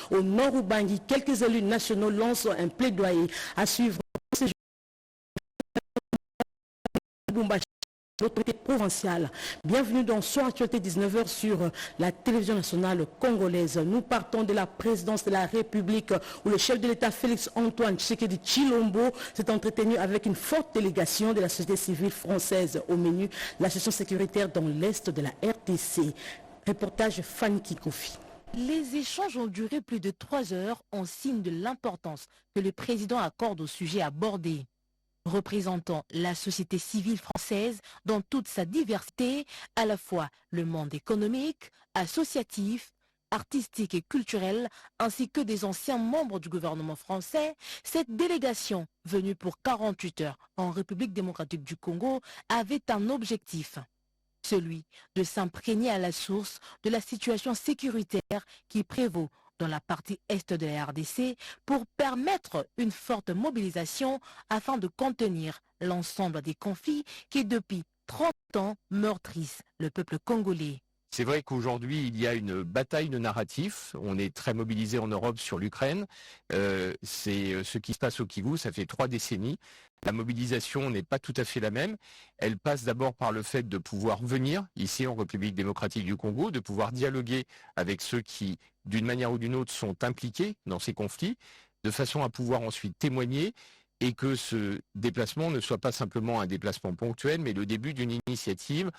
au nord Ubangi. Quelques élus nationaux lancent un plaidoyer à suivre l'autorité provinciale. Bienvenue dans Soir Actualité 19h sur la télévision nationale congolaise. Nous partons de la présidence de la République où le chef de l'État Félix-Antoine Tshisekedi Tshilombo s'est entretenu avec une forte délégation de la société civile française. Au menu, la session sécuritaire dans l'est de la RDC. Reportage Fanny Kikofi. Les échanges ont duré plus de 3 heures en signe de l'importance que le président accorde au sujet abordé. Représentant la société civile française dans toute sa diversité, à la fois le monde économique, associatif, artistique et culturel, ainsi que des anciens membres du gouvernement français, cette délégation, venue pour 48 heures en République démocratique du Congo, avait un objectif, celui de s'imprégner à la source de la situation sécuritaire qui prévaut dans la partie est de la RDC pour permettre une forte mobilisation afin de contenir l'ensemble des conflits qui depuis 30 ans meurtrissent le peuple congolais. C'est vrai qu'aujourd'hui, il y a une bataille de narratifs. On est très mobilisé en Europe sur l'Ukraine. C'est ce qui se passe au Kivu, ça fait 3 décennies. La mobilisation n'est pas tout à fait la même. Elle passe d'abord par le fait de pouvoir venir ici en République démocratique du Congo, de pouvoir dialoguer avec ceux qui, d'une manière ou d'une autre, sont impliqués dans ces conflits, de façon à pouvoir ensuite témoigner et que ce déplacement ne soit pas simplement un déplacement ponctuel, mais le début d'une initiative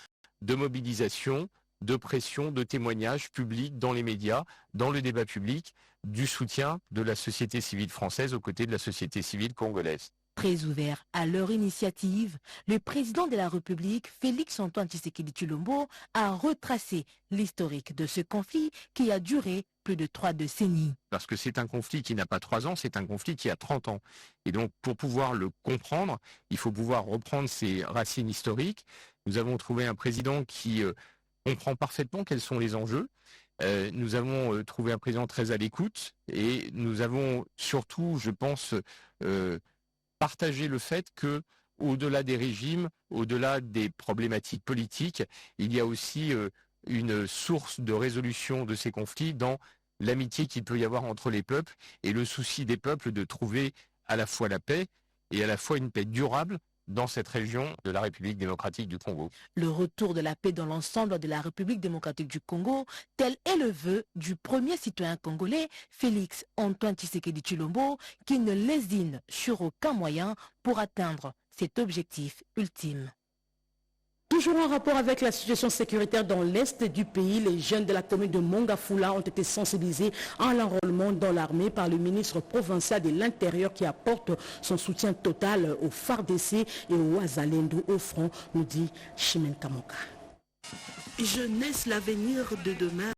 de mobilisation, de pression, de témoignages publics dans les médias, dans le débat public, du soutien de la société civile française aux côtés de la société civile congolaise. Très ouvert à leur initiative, le président de la République, Félix-Antoine Tshisekedi Tshilombo, a retracé l'historique de ce conflit qui a duré plus de 3 décennies. Parce que c'est un conflit qui n'a pas 3 ans, c'est un conflit qui a 30 ans. Et donc, pour pouvoir le comprendre, il faut pouvoir reprendre ses racines historiques. Nous avons trouvé un président qui comprend parfaitement quels sont les enjeux. Nous avons trouvé un président très à l'écoute et nous avons surtout, je pense, partagé le fait que, au-delà des régimes, au-delà des problématiques politiques, il y a aussi une source de résolution de ces conflits dans l'amitié qu'il peut y avoir entre les peuples et le souci des peuples de trouver à la fois la paix et à la fois une paix durable dans cette région de la République démocratique du Congo. Le retour de la paix dans l'ensemble de la République démocratique du Congo, tel est le vœu du premier citoyen congolais, Félix-Antoine Tshisekedi Tshilombo, qui ne lésine sur aucun moyen pour atteindre cet objectif ultime. Toujours en rapport avec la situation sécuritaire dans l'est du pays, les jeunes de la commune de Mongafula ont été sensibilisés à l'enrôlement dans l'armée par le ministre provincial de l'Intérieur qui apporte son soutien total aux FARDC et aux Wazalendo au front, nous dit Chimène Kamoka. Jeunesse, l'avenir de demain.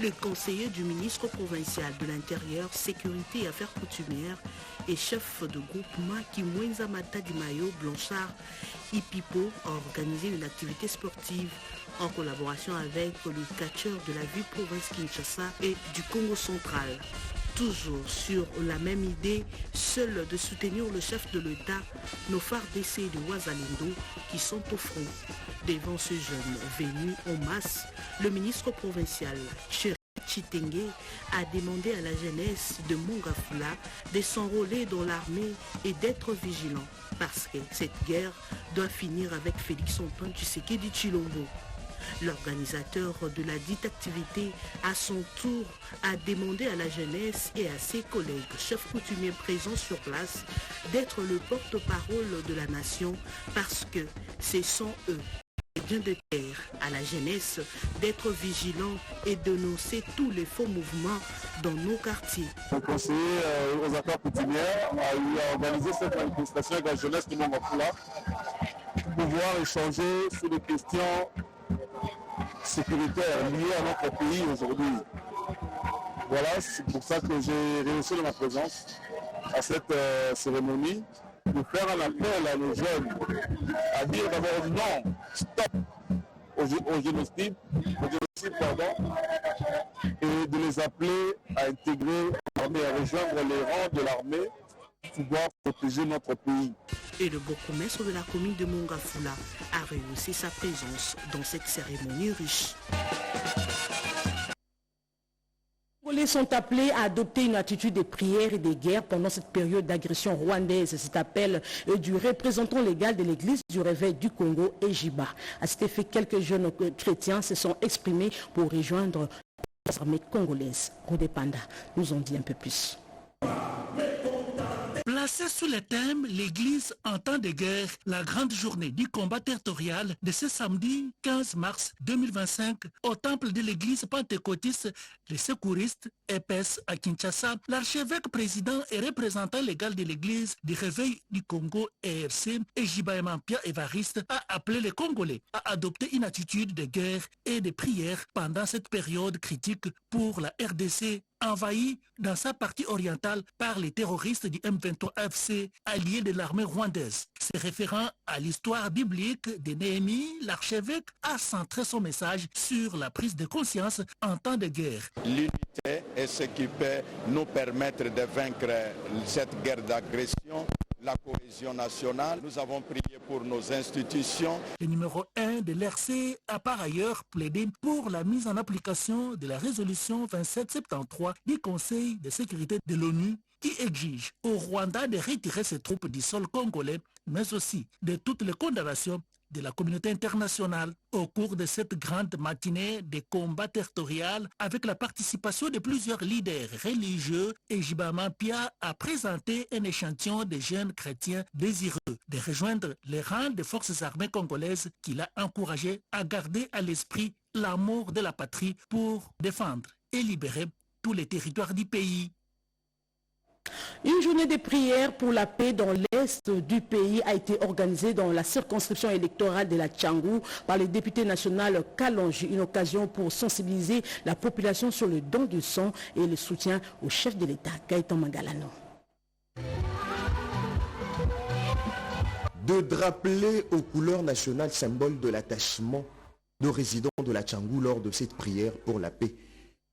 Le conseiller du ministre provincial de l'Intérieur, Sécurité et Affaires coutumières et chef de groupement Kimwenza Matadi Mayo Blanchard Ipipo a organisé une activité sportive en collaboration avec le catcheur de la ville province Kinshasa et du Congo central. Toujours sur la même idée, seul de soutenir le chef de l'État, nos FARDC et de Wazalendo qui sont au front. Devant ce jeune venu en masse, le ministre provincial, Chéri Chitenge, a demandé à la jeunesse de Mongafula de s'enrôler dans l'armée et d'être vigilant parce que cette guerre doit finir avec Félix-Antoine Tshisekedi Tshilombo. L'organisateur de la dite activité, à son tour, a demandé à la jeunesse et à ses collègues chefs coutumiers présents sur place d'être le porte-parole de la nation parce que ce sont eux, les biens de terre, à la jeunesse d'être vigilants et de dénoncer tous les faux mouvements dans nos quartiers. Le conseiller aux affaires coutumières a organisé cette manifestation avec la jeunesse de Mongafula pour pouvoir échanger sur des questions sécuritaires liées à notre pays aujourd'hui. Voilà, c'est pour ça que j'ai réussi de ma présence à cette cérémonie, de faire un appel à nos jeunes, à dire d'abord non, stop au génocide, et de les appeler à intégrer l'armée, à rejoindre les rangs de l'armée pour pouvoir protéger notre pays. Et le bourgmestre de la commune de Mongafula a rehaussé sa présence dans cette cérémonie riche. Les Congolais sont appelés à adopter une attitude de prière et de guerre pendant cette période d'agression rwandaise. Cet appel du représentant légal de l'église du réveil du Congo, Ejiba. À cet effet, quelques jeunes chrétiens se sont exprimés pour rejoindre les armées congolaises. Rodé Panda nous en dit un peu plus. Placé sous le thème « L'Église en temps de guerre, la grande journée du combat territorial » de ce samedi 15 mars 2025 au temple de l'Église pentecôtiste Les Secouristes, EPS à Kinshasa, l'archevêque président et représentant légal de l'Église du Réveil du Congo ERC, Ejiba Mampia Évariste, a appelé les Congolais à adopter une attitude de guerre et de prière pendant cette période critique pour la RDC, envahi dans sa partie orientale par les terroristes du M23 AFC, alliés de l'armée rwandaise. Se référant à l'histoire biblique de Néhémie, l'archevêque a centré son message sur la prise de conscience en temps de guerre. L'unité est ce qui peut nous permettre de vaincre cette guerre d'agression. La cohésion nationale, nous avons prié pour nos institutions. Le numéro 1 de l'RC a par ailleurs plaidé pour la mise en application de la résolution 2773 du Conseil de sécurité de l'ONU qui exige au Rwanda de retirer ses troupes du sol congolais, mais aussi de toutes les condamnations de la communauté internationale. Au cours de cette grande matinée de combat territorial, avec la participation de plusieurs leaders religieux, Ejiba Mampia a présenté un échantillon de jeunes chrétiens désireux de rejoindre les rangs des forces armées congolaises qu'il a encouragé à garder à l'esprit l'amour de la patrie pour défendre et libérer tous les territoires du pays. Une journée de prière pour la paix dans l'est du pays a été organisée dans la circonscription électorale de la Tchangou par le député national Kalonji, une occasion pour sensibiliser la population sur le don de sang et le soutien au chef de l'État, Gaëtan Mangalano. De drapeler aux couleurs nationales, symbole de l'attachement de résidents de la Tchangou lors de cette prière pour la paix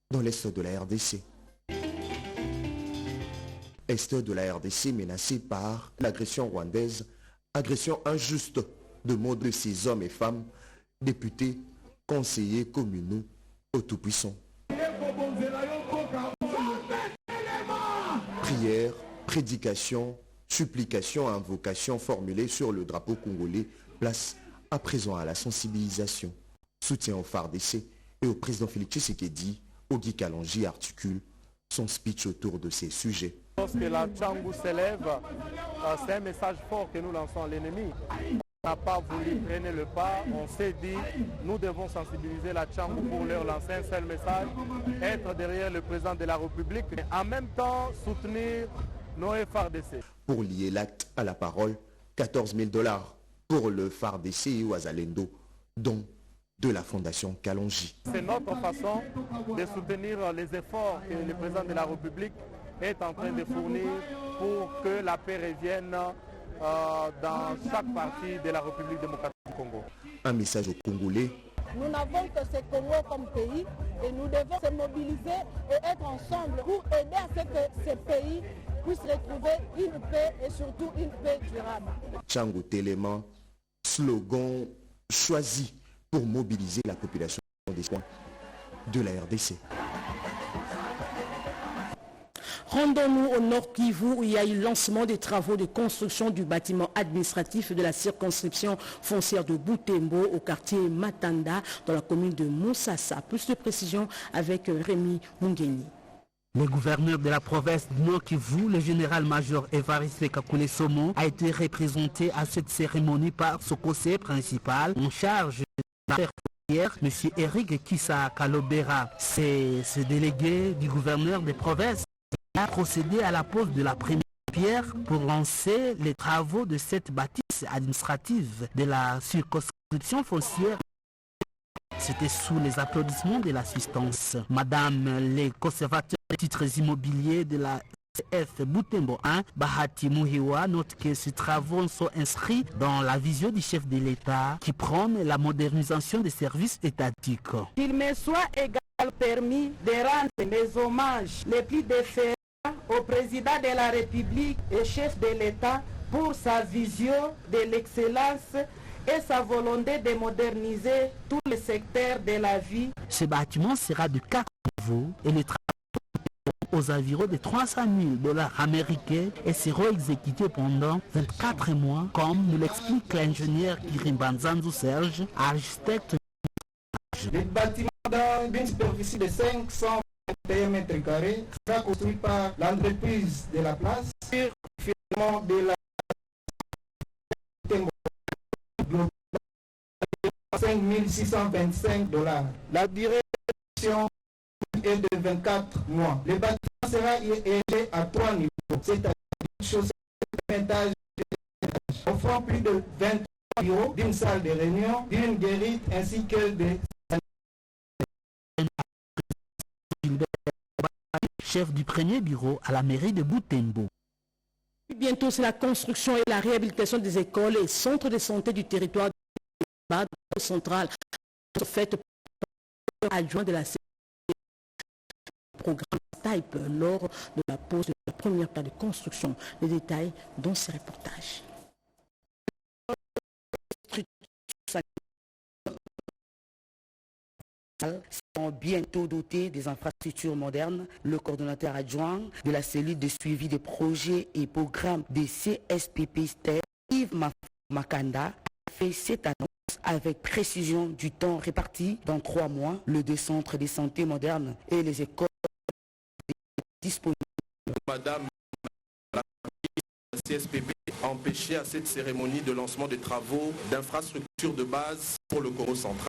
dans l'est de la RDC. Est de la RDC menacée par l'agression rwandaise, agression injuste de mots de ces hommes et femmes, députés, conseillers communaux au Tout-Puissant. Prières, prédications, supplications, invocations formulées sur le drapeau congolais, place à présent à la sensibilisation. Soutien au FARDC et au président Félix Tshisekedi, Ogi Kalonji articule son speech autour de ces sujets. Lorsque la Tchangou s'élève, c'est un message fort que nous lançons à l'ennemi. On n'a pas voulu traîner le pas, on s'est dit, nous devons sensibiliser la Tchangou pour leur lancer un seul message, être derrière le président de la République, et en même temps soutenir nos FARDC. Pour lier l'acte à la parole, 14 000 $ pour le FARDC et Ouazalendo, dont de la Fondation Kalonji. C'est notre façon de soutenir les efforts que le président de la République est en train de fournir pour que la paix revienne dans chaque partie de la République démocratique du Congo. Un message aux Congolais. Nous n'avons que ce Congo comme pays et nous devons se mobiliser et être ensemble pour aider à ce que ce pays puisse retrouver une paix et surtout une paix durable. Tchangou Téléman, slogan choisi pour mobiliser la population des coins de la RDC. Rendons-nous au Nord Kivu où il y a eu lancement des travaux de construction du bâtiment administratif de la circonscription foncière de Butembo au quartier Matanda dans la commune de Moussassa. Plus de précisions avec Rémi Mungeni. Le gouverneur de la province du Nord Kivu, le général-major Évariste Kakule Somo, a été représenté à cette cérémonie par son conseiller principal en charge de l'affaire foncière, M. Eric Kissa Kalobera. C'est ce délégué du gouverneur des provinces a procédé à la pose de la première pierre pour lancer les travaux de cette bâtisse administrative de la circonscription foncière. C'était sous les applaudissements de l'assistance. Madame les conservateurs des titres immobiliers de la CF Butembo 1, Bahati Muhiwa, note que ces travaux sont inscrits dans la vision du chef de l'État qui prône la modernisation des services étatiques. Il me soit également permis de rendre mes hommages les plus déférents au président de la République et chef de l'État pour sa vision de l'excellence et sa volonté de moderniser tous les secteurs de la vie. Ce bâtiment sera de 4 niveaux et les travaux aux environs de 300 000 $ américains et seront exécutés pendant 24 mois, comme nous l'explique l'ingénieur Kirimbanzanzu Serge, architecte. Le bâtiment d'une superficie de 521 mètres carrés sera construit par l'entreprise de la place sur le financement de la 5 625 $. La durée est de 24 mois. Le bâtiment sera érigé à 3 niveaux, c'est-à-dire chaussée, étage, offrant plus de 23 bureaux, d'une salle de réunion, d'une guérite ainsi que des chef du premier bureau à la mairie de Butembo. Bientôt, c'est la construction et la réhabilitation des écoles et centres de santé du territoire central faite par adjoint de la programme Type lors de la pose de la première phase de construction. Les détails dans ce reportage. Seront bientôt dotés des infrastructures modernes. Le coordonnateur adjoint de la cellule de suivi des projets et programmes des CSPP STER, Yves Makanda, a fait cette annonce avec précision du temps réparti dans 3 mois, les 2 centres de santé modernes et les écoles disponibles. Madame la CSPP a empêché à cette cérémonie de lancement des travaux d'infrastructures de base pour le Congo central.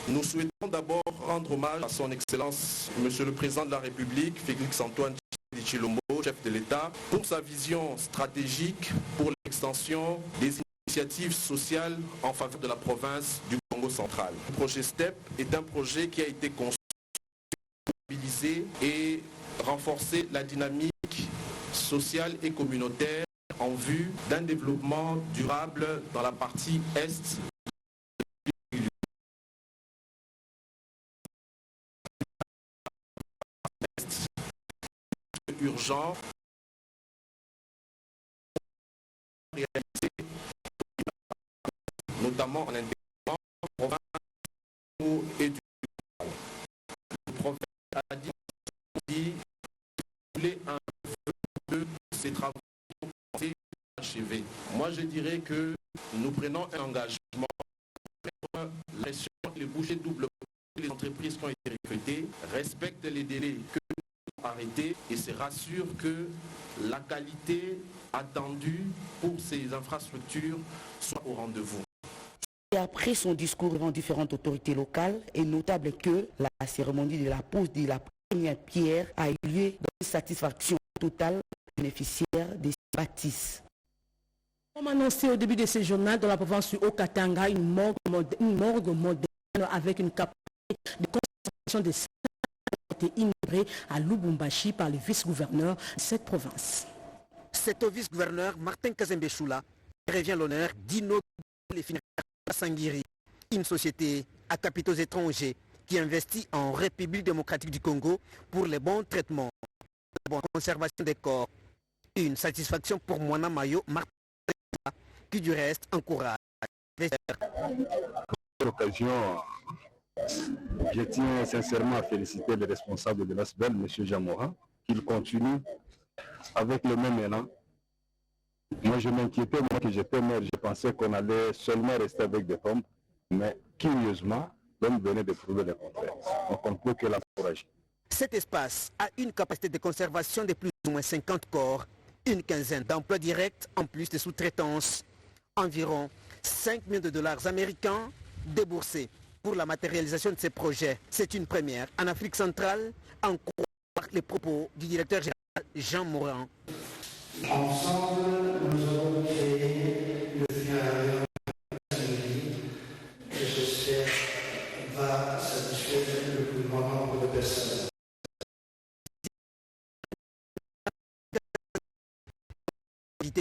Nous souhaitons d'abord rendre hommage à son Excellence, Monsieur le Président de la République, Félix Antoine Tshilombo, chef de l'État, pour sa vision stratégique pour l'extension des initiatives sociales en faveur de la province du Congo central. Le projet STEP est un projet qui a été construit pour stabiliser et renforcer la dynamique sociale et communautaire en vue d'un développement durable dans la partie Est urgent réalisé notamment en intégrant province et du le prophète a dit qu'il voulait un peu ces travaux achevés. Moi je dirais que nous prenons un engagement pour la pression, les bouchées double, les entreprises qui ont été recrutées respectent les délais que arrêter et se rassure que la qualité attendue pour ces infrastructures soit au rendez-vous. Et après son discours devant différentes autorités locales, il est notable que la cérémonie de la pose de la première pierre a eu lieu dans une satisfaction totale des bénéficiaires des bâtisses. Comme annoncé au début de ce journal, dans la province du Haut-Katanga, une morgue moderne avec une capacité de concentration de été inauguré à Lubumbashi par le vice-gouverneur de cette province. C'est au vice-gouverneur Martin Kazembe-Choula qui revient l'honneur d'inaugurer les finances à Sangiri, une société à capitaux étrangers qui investit en République démocratique du Congo pour les bons traitements, la bonne conservation des corps. Une satisfaction pour Moana Mayo Martin qui du reste encourage. L'occasion, je tiens sincèrement à féliciter le responsable de l'ASBEL, M. Jean Morin, qu'il continue avec le même élan. Moi, je m'inquiétais, moi que j'étais maire, je pensais qu'on allait seulement rester avec des pompes, mais curieusement, l'homme venait de prouver le contraire. Donc on ne peut que l'encourager. Cet espace a une capacité de conservation de plus ou moins 50 corps, une quinzaine d'emplois directs en plus de sous-traitance. Environ 5 millions de dollars américains déboursés pour la matérialisation de ces projets. C'est une première en Afrique centrale, en croire les propos du directeur général Jean Morin. Ensemble, nous avons créé le funéraire et j'espère va satisfaire le plus grand nombre de personnes.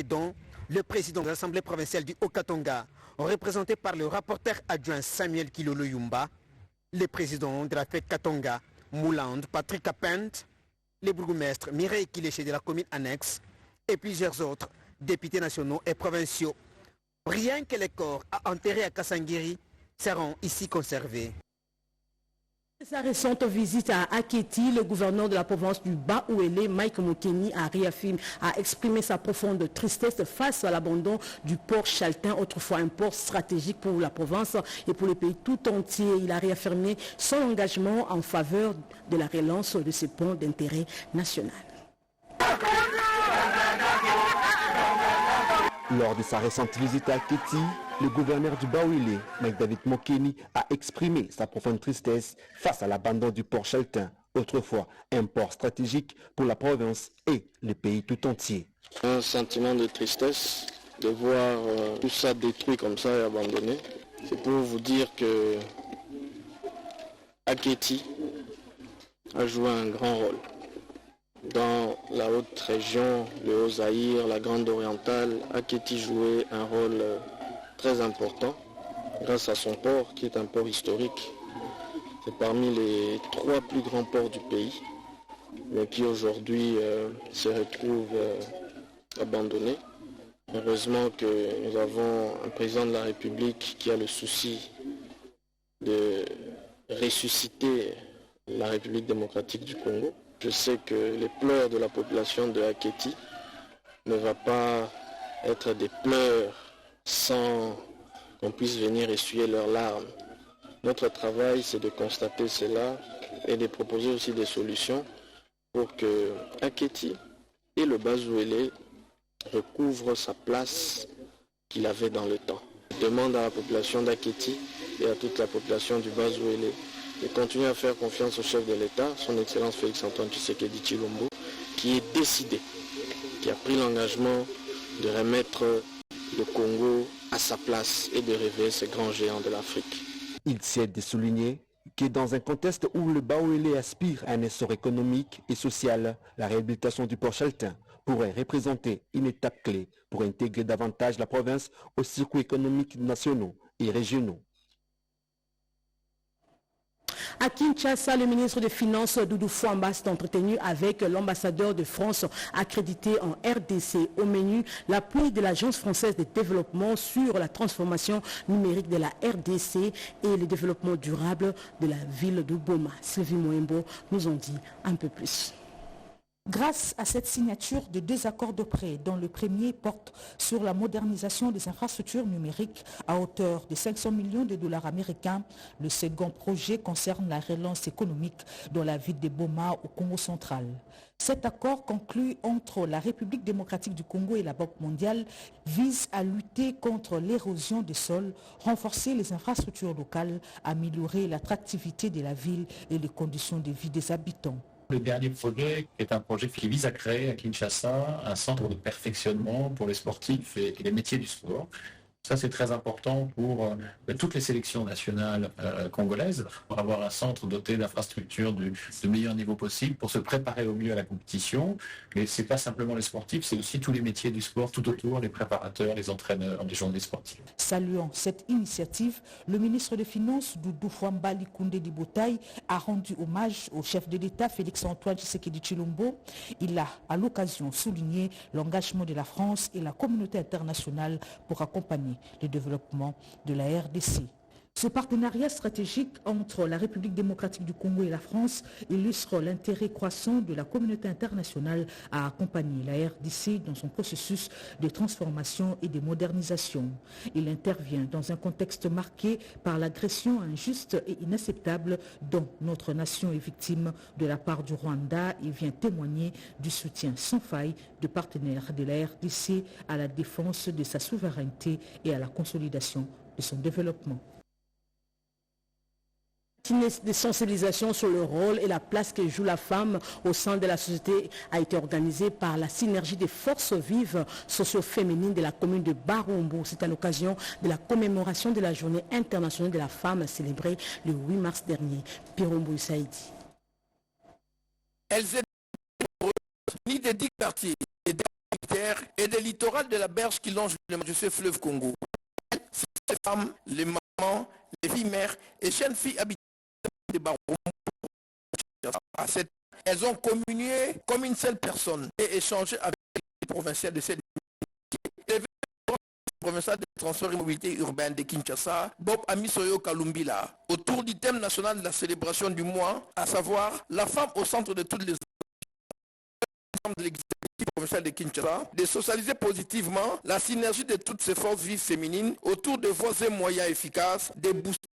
Dont le président de l'Assemblée provinciale du Haut-Katanga, représenté par le rapporteur adjoint Samuel Kilolo Yumba, le président de la fête Katanga, Mouland Patrick Apent, les bourgmestres Mireille Kiléché de la commune annexe et plusieurs autres députés nationaux et provinciaux. Rien que les corps à enterrer à Kasangiri seront ici conservés. Sa récente visite à Akéti, le gouverneur de la province du Bas-Ouélé, Mike Mokeni, a exprimé sa profonde tristesse face à l'abandon du port Chaltin, autrefois un port stratégique pour la province et pour le pays tout entier. Il a réaffirmé son engagement en faveur de la relance de ces ponts d'intérêt national. Lors de sa récente visite à Akéti, le gouverneur du Bas-Ouélé, Mike David Mokeni, a exprimé sa profonde tristesse face à l'abandon du port Chaltin, autrefois un port stratégique pour la province et le pays tout entier. Un sentiment de tristesse de voir tout ça détruit comme ça et abandonné. C'est pour vous dire que Akéti a joué un grand rôle dans la haute région, le Haut-Zaïre, la Grande Orientale. Akéti jouait un rôle très important grâce à son port qui est un port historique. C'est parmi les 3 plus grands ports du pays, mais qui aujourd'hui se retrouve abandonné. Heureusement que nous avons un président de la République qui a le souci de ressusciter la République démocratique du Congo. Je sais que les pleurs de la population de Akéti ne vont pas être des pleurs sans qu'on puisse venir essuyer leurs larmes. Notre travail, c'est de constater cela et de proposer aussi des solutions pour que Akéti et le Bas-Ouélé recouvrent sa place qu'il avait dans le temps. Je demande à la population d'Akéti et à toute la population du Bas-Ouélé de continuer à faire confiance au chef de l'État, son Excellence Félix-Antoine Tshisekedi Tshilombo, qui est décidé, qui a pris l'engagement de remettre le Congo à sa place et de réveiller ce grand géant de l'Afrique. Il tient de souligner que dans un contexte où le Bas-Ouélé aspire à un essor économique et social, la réhabilitation du port Chaltin pourrait représenter une étape clé pour intégrer davantage la province aux circuits économiques nationaux et régionaux. À Kinshasa, le ministre des Finances Doudou Fouamba s'est entretenu avec l'ambassadeur de France accrédité en RDC. Au menu, l'appui de l'Agence française de développement sur la transformation numérique de la RDC et le développement durable de la ville de Boma. Sylvie Moembo nous en dit un peu plus. Grâce à cette signature de 2 accords de prêt, dont le premier porte sur la modernisation des infrastructures numériques à hauteur de 500 millions de dollars américains, le second projet concerne la relance économique dans la ville de Boma au Congo central. Cet accord conclu entre la République démocratique du Congo et la Banque mondiale vise à lutter contre l'érosion des sols, renforcer les infrastructures locales, améliorer l'attractivité de la ville et les conditions de vie des habitants. Le dernier projet est un projet qui vise à créer à Kinshasa un centre de perfectionnement pour les sportifs et les métiers du sport. Ça, c'est très important pour toutes les sélections nationales congolaises, pour avoir un centre doté d'infrastructures du meilleur niveau possible, pour se préparer au mieux à la compétition. Mais ce n'est pas simplement les sportifs, c'est aussi tous les métiers du sport tout autour, les préparateurs, les entraîneurs, les journées sportives. Saluant cette initiative, le ministre des Finances, Doudou Fouamba Likunde Dibotaï, a rendu hommage au chef de l'État, Félix-Antoine Tshisekedi Tshilombo. Il a, à l'occasion, souligné l'engagement de la France et la communauté internationale pour accompagner le développement de la RDC. Ce partenariat stratégique entre la République démocratique du Congo et la France illustre l'intérêt croissant de la communauté internationale à accompagner la RDC dans son processus de transformation et de modernisation. Il intervient dans un contexte marqué par l'agression injuste et inacceptable dont notre nation est victime de la part du Rwanda et vient témoigner du soutien sans faille de partenaires de la RDC à la défense de sa souveraineté et à la consolidation de son développement. De sensibilisation sur le rôle et la place que joue la femme au sein de la société a été organisée par la synergie des forces vives socio-féminines de la commune de Barombo. C'est à l'occasion de la commémoration de la journée internationale de la femme célébrée le 8 mars dernier. Pirombo Saïdi. Elles étaient ni des 10 quartiers, des terres et des littorales de la berge qui longe le majestueux fleuve Congo. Ces femmes, les mamans, les filles mères et jeunes filles habitantes de Barombo, elles ont communié comme une seule personne et échangé avec les provinciaux de cette provincial des transports et mobilité urbaine de Kinshasa, Bob Amisoyo Kalumbila, autour du thème national de la célébration du mois, à savoir la femme au centre de toutes les de l'exécutif provincial de Kinshasa, de socialiser positivement la synergie de toutes ces forces vives féminines autour de voies et moyens efficaces, de booster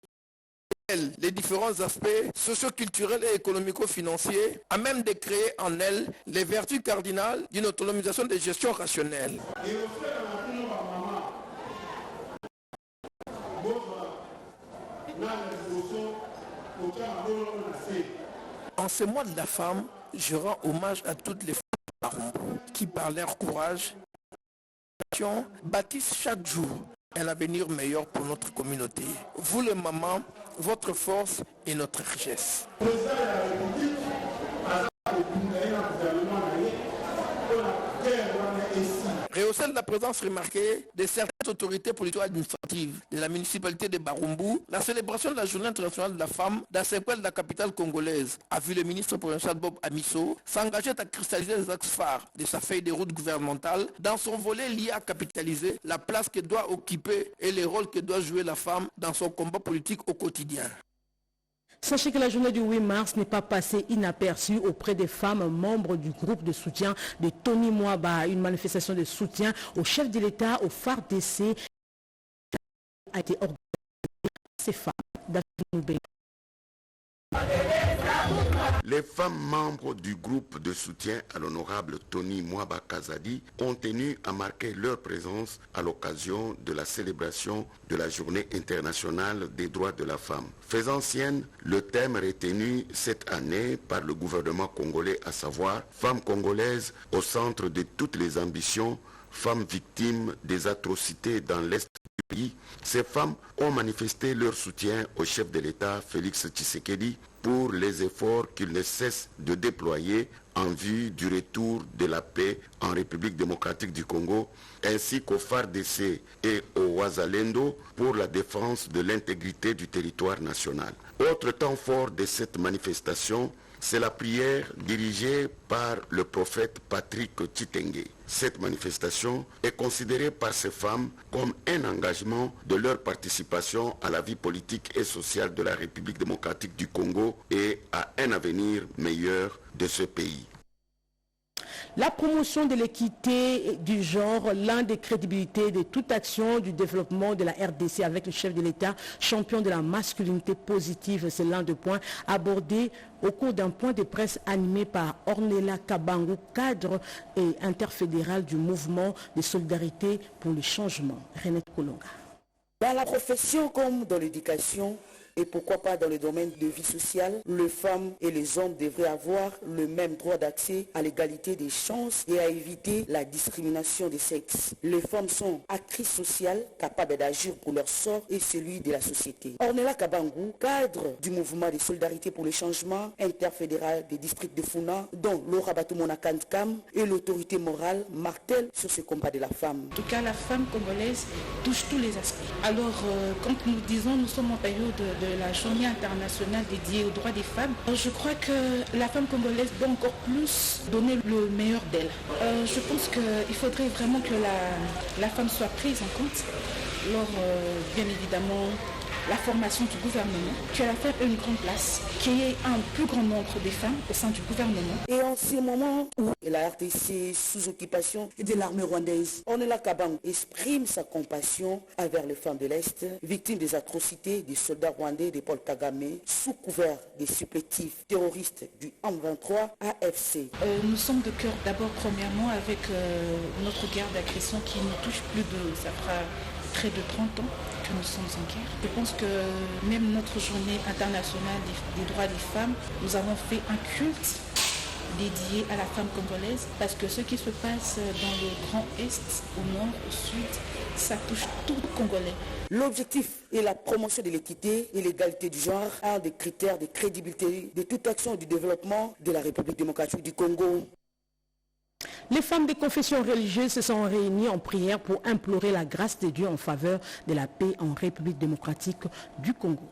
les différents aspects socio-culturels et économico-financiers, à même de créer en elles les vertus cardinales d'une autonomisation de gestion rationnelle. En ce mois de la femme, je rends hommage à toutes les femmes qui, par leur courage, bâtissent chaque jour un avenir meilleur pour notre communauté. Vous les mamans, votre force et notre richesse. Rehausser la présence remarquée de certaines autorités politico-administratives de la municipalité de Barumbu, la célébration de la Journée internationale de la femme dans ce coin de la capitale congolaise a vu le ministre provincial Bob Amiso s'engager à cristalliser les axes phares de sa feuille de route gouvernementale dans son volet lié à capitaliser la place que doit occuper et le rôle que doit jouer la femme dans son combat politique au quotidien. Sachez que la journée du 8 mars n'est pas passée inaperçue auprès des femmes membres du groupe de soutien de Tony Mwaba. Une manifestation de soutien au chef de l'État, au phare d'essai, a été organisée par ces femmes. Les femmes membres du groupe de soutien à l'honorable Tony Mwaba Kazadi ont tenu à marquer leur présence à l'occasion de la célébration de la Journée internationale des droits de la femme. Faisant sienne le thème retenu cette année par le gouvernement congolais, à savoir « Femmes congolaises au centre de toutes les ambitions, femmes victimes des atrocités dans l'Est du pays », ces femmes ont manifesté leur soutien au chef de l'État, Félix Tshisekedi, pour les efforts qu'il ne cesse de déployer en vue du retour de la paix en République démocratique du Congo, ainsi qu'au FARDC et au Wazalendo pour la défense de l'intégrité du territoire national. Autre temps fort de cette manifestation, c'est la prière dirigée par le prophète Patrick Chitenge. Cette manifestation est considérée par ces femmes comme un engagement de leur participation à la vie politique et sociale de la République démocratique du Congo et à un avenir meilleur de ce pays. La promotion de l'équité du genre, l'un des crédibilités de toute action du développement de la RDC avec le chef de l'État, champion de la masculinité positive, c'est l'un des points abordés au cours d'un point de presse animé par Ornella Kabangu, cadre et interfédéral du mouvement de solidarité pour le changement. Renette Kolonga. Dans la profession comme dans l'éducation, et pourquoi pas dans le domaine de vie sociale, les femmes et les hommes devraient avoir le même droit d'accès à l'égalité des chances et à éviter la discrimination des sexes. Les femmes sont actrices sociales capables d'agir pour leur sort et celui de la société. Ornella Kabangu, cadre du mouvement de solidarité pour le changement interfédéral des districts de Funa, dont Laura Batumona Kandkam et l'autorité morale martèlent sur ce combat de la femme. En tout cas, la femme congolaise touche tous les aspects. Alors, quand nous disons nous sommes en période de la journée internationale dédiée aux droits des femmes, je crois que la femme congolaise doit encore plus donner le meilleur d'elle. Je pense qu'il faudrait vraiment que la femme soit prise en compte lors, bien évidemment, la formation du gouvernement, que la femme ait une grande place, qu'il y ait un plus grand nombre de femmes au sein du gouvernement. Et en ces moments où la RDC sous occupation de l'armée rwandaise, Ornella Kabangu exprime sa compassion envers les femmes de l'Est, victimes des atrocités des soldats rwandais de Paul Kagame, sous couvert des supplétifs terroristes du M23 AFC. Nous sommes de cœur d'abord premièrement avec notre guerre d'agression qui nous touche ça fera près de 30 ans que nous sommes en guerre. Je pense que même notre journée internationale des droits des femmes, nous avons fait un culte dédié à la femme congolaise parce que ce qui se passe dans le Grand Est, au Nord, au Sud, ça touche tout Congolais. L'objectif est la promotion de l'équité et l'égalité du genre, un des critères de crédibilité de toute action du développement de la République démocratique du Congo. Les femmes des confessions religieuses se sont réunies en prière pour implorer la grâce de Dieu en faveur de la paix en République démocratique du Congo.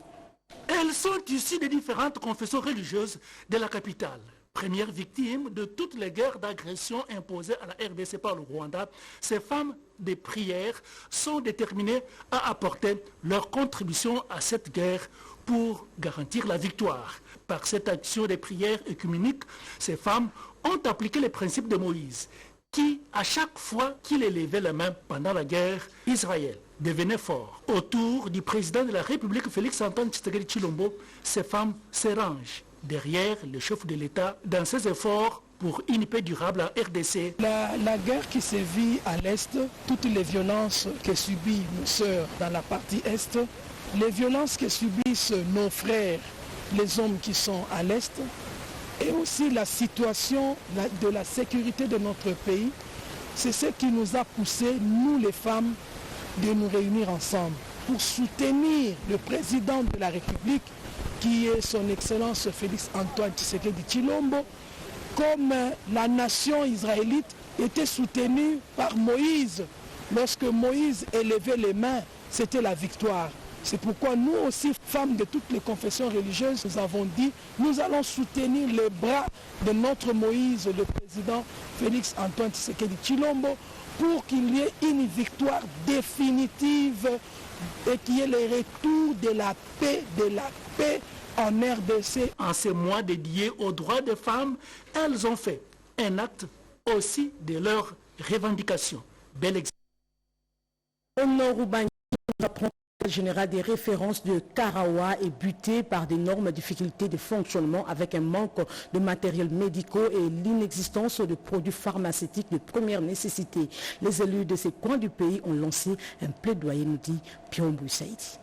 Elles sont issues des différentes confessions religieuses de la capitale. Première victime de toutes les guerres d'agression imposées à la RDC par le Rwanda, ces femmes de prière sont déterminées à apporter leur contribution à cette guerre pour garantir la victoire. Par cette action des prières œcuméniques, ces femmes ont appliqué les principes de Moïse, qui, à chaque fois qu'il élevait les mains pendant la guerre, Israël devenait fort. Autour du président de la République, Félix-Antoine Tshisekedi Tshilombo, ces femmes se rangent derrière le chef de l'État dans ses efforts pour une paix durable en RDC. La guerre qui se vit à l'Est, toutes les violences que subissent nos sœurs dans la partie Est, les violences que subissent nos frères, les hommes qui sont à l'Est, et aussi la situation de la sécurité de notre pays, c'est ce qui nous a poussé, nous les femmes, de nous réunir ensemble pour soutenir le président de la République, qui est son Excellence Félix-Antoine Tshisekedi Tshilombo, comme la nation israélite était soutenue par Moïse. Lorsque Moïse élevait les mains, c'était la victoire. C'est pourquoi nous aussi, femmes de toutes les confessions religieuses, nous avons dit, nous allons soutenir les bras de notre Moïse, le président Félix-Antoine Tshisekedi Tshilombo, pour qu'il y ait une victoire définitive et qu'il y ait le retour de la paix en RDC. En ces mois dédiés aux droits des femmes, elles ont fait un acte aussi de leurs revendications. Bel exemple. Le général des références de Karawa est buté par d'énormes difficultés de fonctionnement avec un manque de matériel médicaux et l'inexistence de produits pharmaceutiques de première nécessité. Les élus de ces coins du pays ont lancé un plaidoyer, nous dit Piombo Saïdi.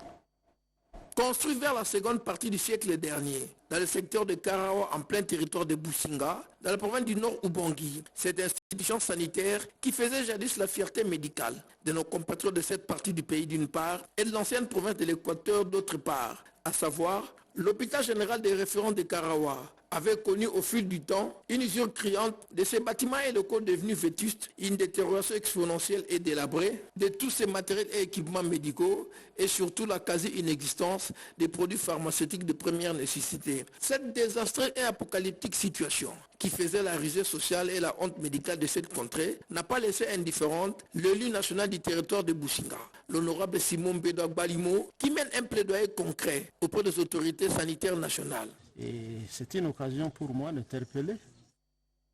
Construit vers la seconde partie du siècle dernier, dans le secteur de Karawa, en plein territoire de Businga, dans la province du Nord Ubangi, cette institution sanitaire qui faisait jadis la fierté médicale de nos compatriotes de cette partie du pays d'une part et de l'ancienne province de l'Équateur d'autre part, à savoir l'hôpital général des référents de Karawa, avait connu au fil du temps une usure criante de ces bâtiments et locaux devenus vétustes, une détérioration exponentielle et délabrée de tous ces matériels et équipements médicaux et surtout la quasi-inexistence des produits pharmaceutiques de première nécessité. Cette désastreuse et apocalyptique situation qui faisait la risée sociale et la honte médicale de cette contrée n'a pas laissé indifférente l'élu national du territoire de Businga, l'honorable Simon Bédoua Balimo, qui mène un plaidoyer concret auprès des autorités sanitaires nationales. Et c'est une occasion pour moi d'interpeller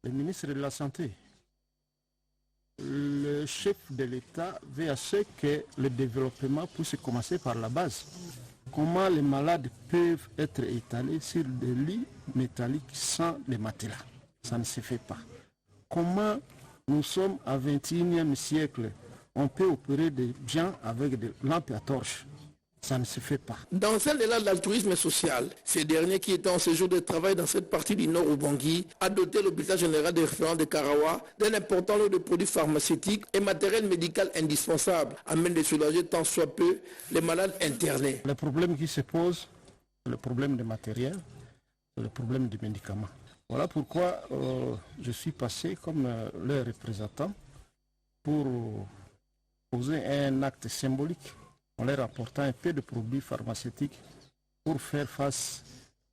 le ministre de la Santé. Le chef de l'État veut à ce que le développement puisse commencer par la base. Comment les malades peuvent être étalés sur des lits métalliques sans les matelas? Ça ne se fait pas. Comment nous sommes au XXIe siècle? On peut opérer des gens avec des lampes à torche. Ça ne se fait pas. Dans un élan de l'altruisme social, ces derniers qui étaient en séjour de travail dans cette partie du Nord Ubangi a doté l'hôpital général de référence de Karawa d'un important lot de produits pharmaceutiques et matériel médical indispensable, afin de soulager tant soit peu les malades internés. Le problème qui se pose, c'est le problème de matériel, c'est le problème des médicaments. Voilà pourquoi je suis passé comme leur représentant pour poser un acte symbolique en leur apportant un peu de produits pharmaceutiques pour faire face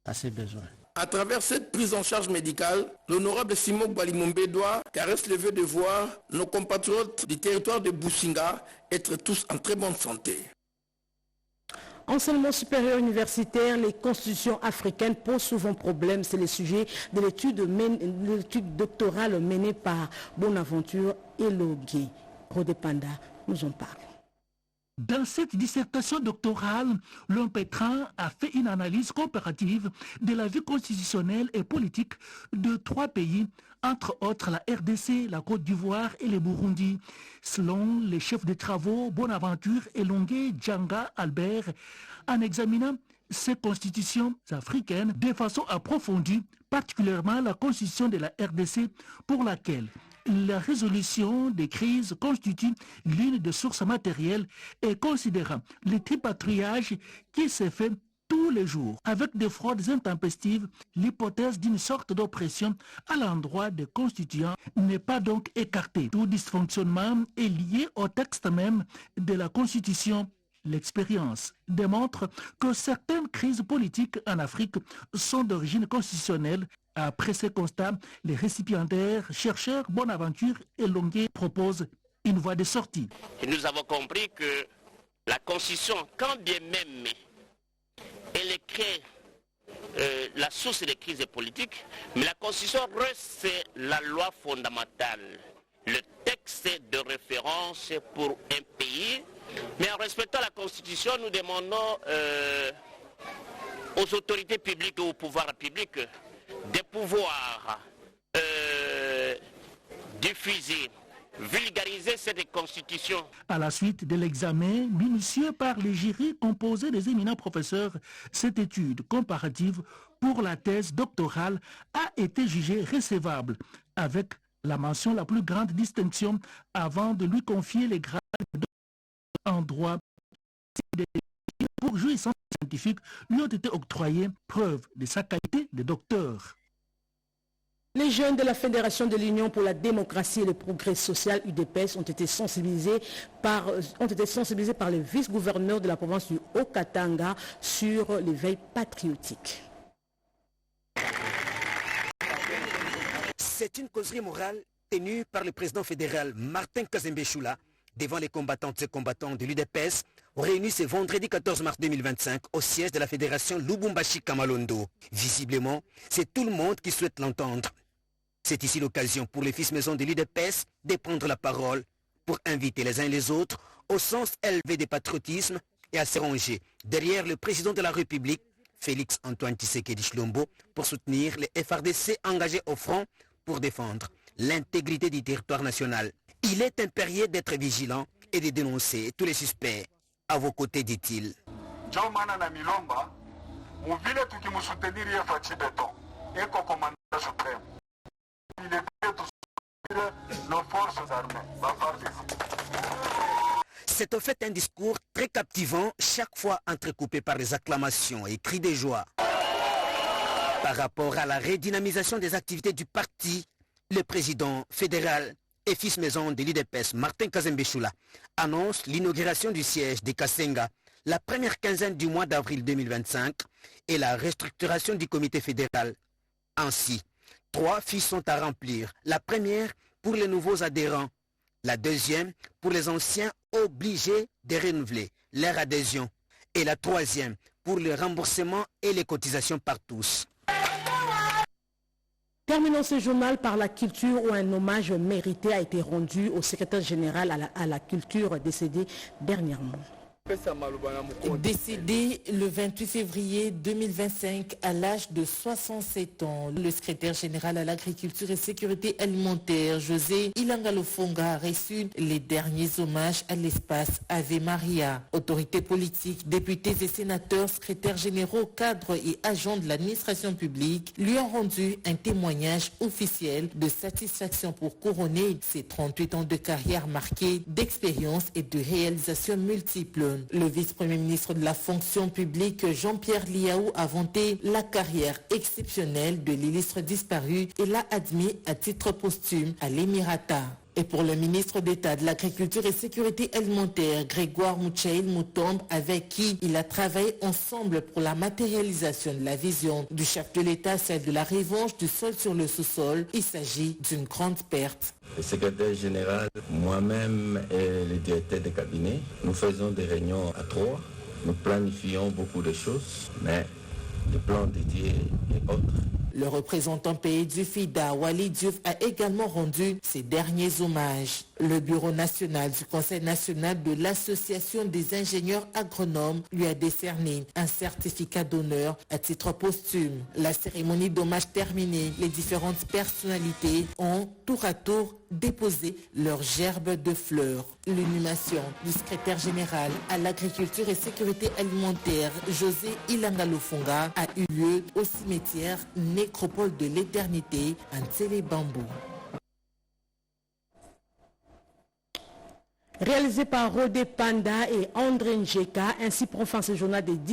à ces besoins. À travers cette prise en charge médicale, l'honorable Simon Balimo Bédoua caresse le vœu de voir nos compatriotes du territoire de Businga être tous en très bonne santé. Enseignement supérieur universitaire, les constitutions africaines posent souvent problème. C'est le sujet de l'étude doctorale menée par Bonaventure Elogué. Rodépanda nous en parle. Dans cette dissertation doctorale, Léon Pétrin a fait une analyse comparative de la vie constitutionnelle et politique de 3 pays, entre autres la RDC, la Côte d'Ivoire et le Burundi. Selon les chefs de travaux Bonaventure Elongué Djanga Albert, en examinant ces constitutions africaines de façon approfondie, particulièrement la constitution de la RDC pour laquelle la résolution des crises constitue l'une des sources matérielles et considérant le tripatouillage qui s'est fait tous les jours avec des fraudes intempestives, l'hypothèse d'une sorte d'oppression à l'endroit des constituants n'est pas donc écartée. Tout dysfonctionnement est lié au texte même de la Constitution. L'expérience démontre que certaines crises politiques en Afrique sont d'origine constitutionnelle Après ces constats, les récipiendaires, chercheurs Bonaventure et Longuet proposent une voie de sortie. Et nous avons compris que la Constitution, quand bien même elle crée la source des crises politiques, mais la Constitution reste la loi fondamentale, le texte de référence pour un pays. Mais en respectant la Constitution, nous demandons aux autorités publiques et au pouvoir public de pouvoir diffuser, vulgariser cette constitution. À la suite de l'examen minutieux par les jurys composés des éminents professeurs, cette étude comparative pour la thèse doctorale a été jugée recevable avec la mention la plus grande distinction avant de lui confier les grades en droit. Pour jouissance scientifique, lui ont été octroyés preuve de sa qualité de docteur. Les jeunes de la Fédération de l'Union pour la démocratie et le progrès social UDPS ont été sensibilisés par le vice-gouverneur de la province du Haut-Katanga sur l'éveil patriotique. C'est une causerie morale tenue par le président fédéral Martin Kazembe Choula devant les combattantes et combattants de l'UDPS réunis ce vendredi 14 mars 2025 au siège de la Fédération Lubumbashi Kamalondo. Visiblement, c'est tout le monde qui souhaite l'entendre. C'est ici l'occasion pour les fils maison de l'UDPS de prendre la parole pour inviter les uns et les autres au sens élevé du patriotisme et à se ranger derrière le président de la République, Félix Antoine Tshisekedi Tshilombo, pour soutenir les FRDC engagés au front pour défendre l'intégrité du territoire national. Il est impérieux d'être vigilant et de dénoncer tous les suspects. À vos côtés, dit-il. C'est au fait un discours très captivant, chaque fois entrecoupé par des acclamations et cris de joie. Par rapport à la redynamisation des activités du parti, le président fédéral et fils maison de l'UDPS, Martin Kazembe Choula, annonce l'inauguration du siège de Kasenga la première quinzaine du mois d'avril 2025 et la restructuration du comité fédéral. Ainsi, 3 fiches sont à remplir. La première pour les nouveaux adhérents, la deuxième pour les anciens obligés de renouveler leur adhésion et la troisième pour le remboursement et les cotisations par tous. Terminons ce journal par la culture où un hommage mérité a été rendu au secrétaire général à la culture décédé dernièrement. Décédé le 28 février 2025 à l'âge de 67 ans, le secrétaire général à l'agriculture et sécurité alimentaire, José Ilangalofonga, a reçu les derniers hommages à l'espace Ave Maria. Autorités politiques, députés et sénateurs, secrétaires généraux, cadres et agents de l'administration publique lui ont rendu un témoignage officiel de satisfaction pour couronner ses 38 ans de carrière marquée d'expérience et de réalisations multiples. Le vice-premier ministre de la fonction publique, Jean-Pierre Liaou, a vanté la carrière exceptionnelle de l'illustre disparu et l'a admis à titre posthume à l'Émirata. Et pour le ministre d'État de l'Agriculture et Sécurité alimentaire, Grégoire Mouchaïl Moutombe, avec qui il a travaillé ensemble pour la matérialisation de la vision du chef de l'État, celle de la revanche du sol sur le sous-sol, il s'agit d'une grande perte. Le secrétaire général, moi-même et le directeur de cabinet, nous faisons des réunions à 3. Nous planifions beaucoup de choses, mais le plan dédié est autre. Le représentant pays du FIDA, Wali Diouf, a également rendu ses derniers hommages. Le Bureau national du Conseil national de l'Association des ingénieurs agronomes lui a décerné un certificat d'honneur à titre posthume. La cérémonie d'hommage terminée, les différentes personnalités ont tour à tour déposé leur gerbe de fleurs. L'inhumation du secrétaire général à l'agriculture et sécurité alimentaire, José Ilangalofonga, a eu lieu au cimetière Nécropole de l'Éternité à Ntsele-Bambou. Réalisé par Rodé Panda et André Njeka, ainsi prend fin ce journal des 10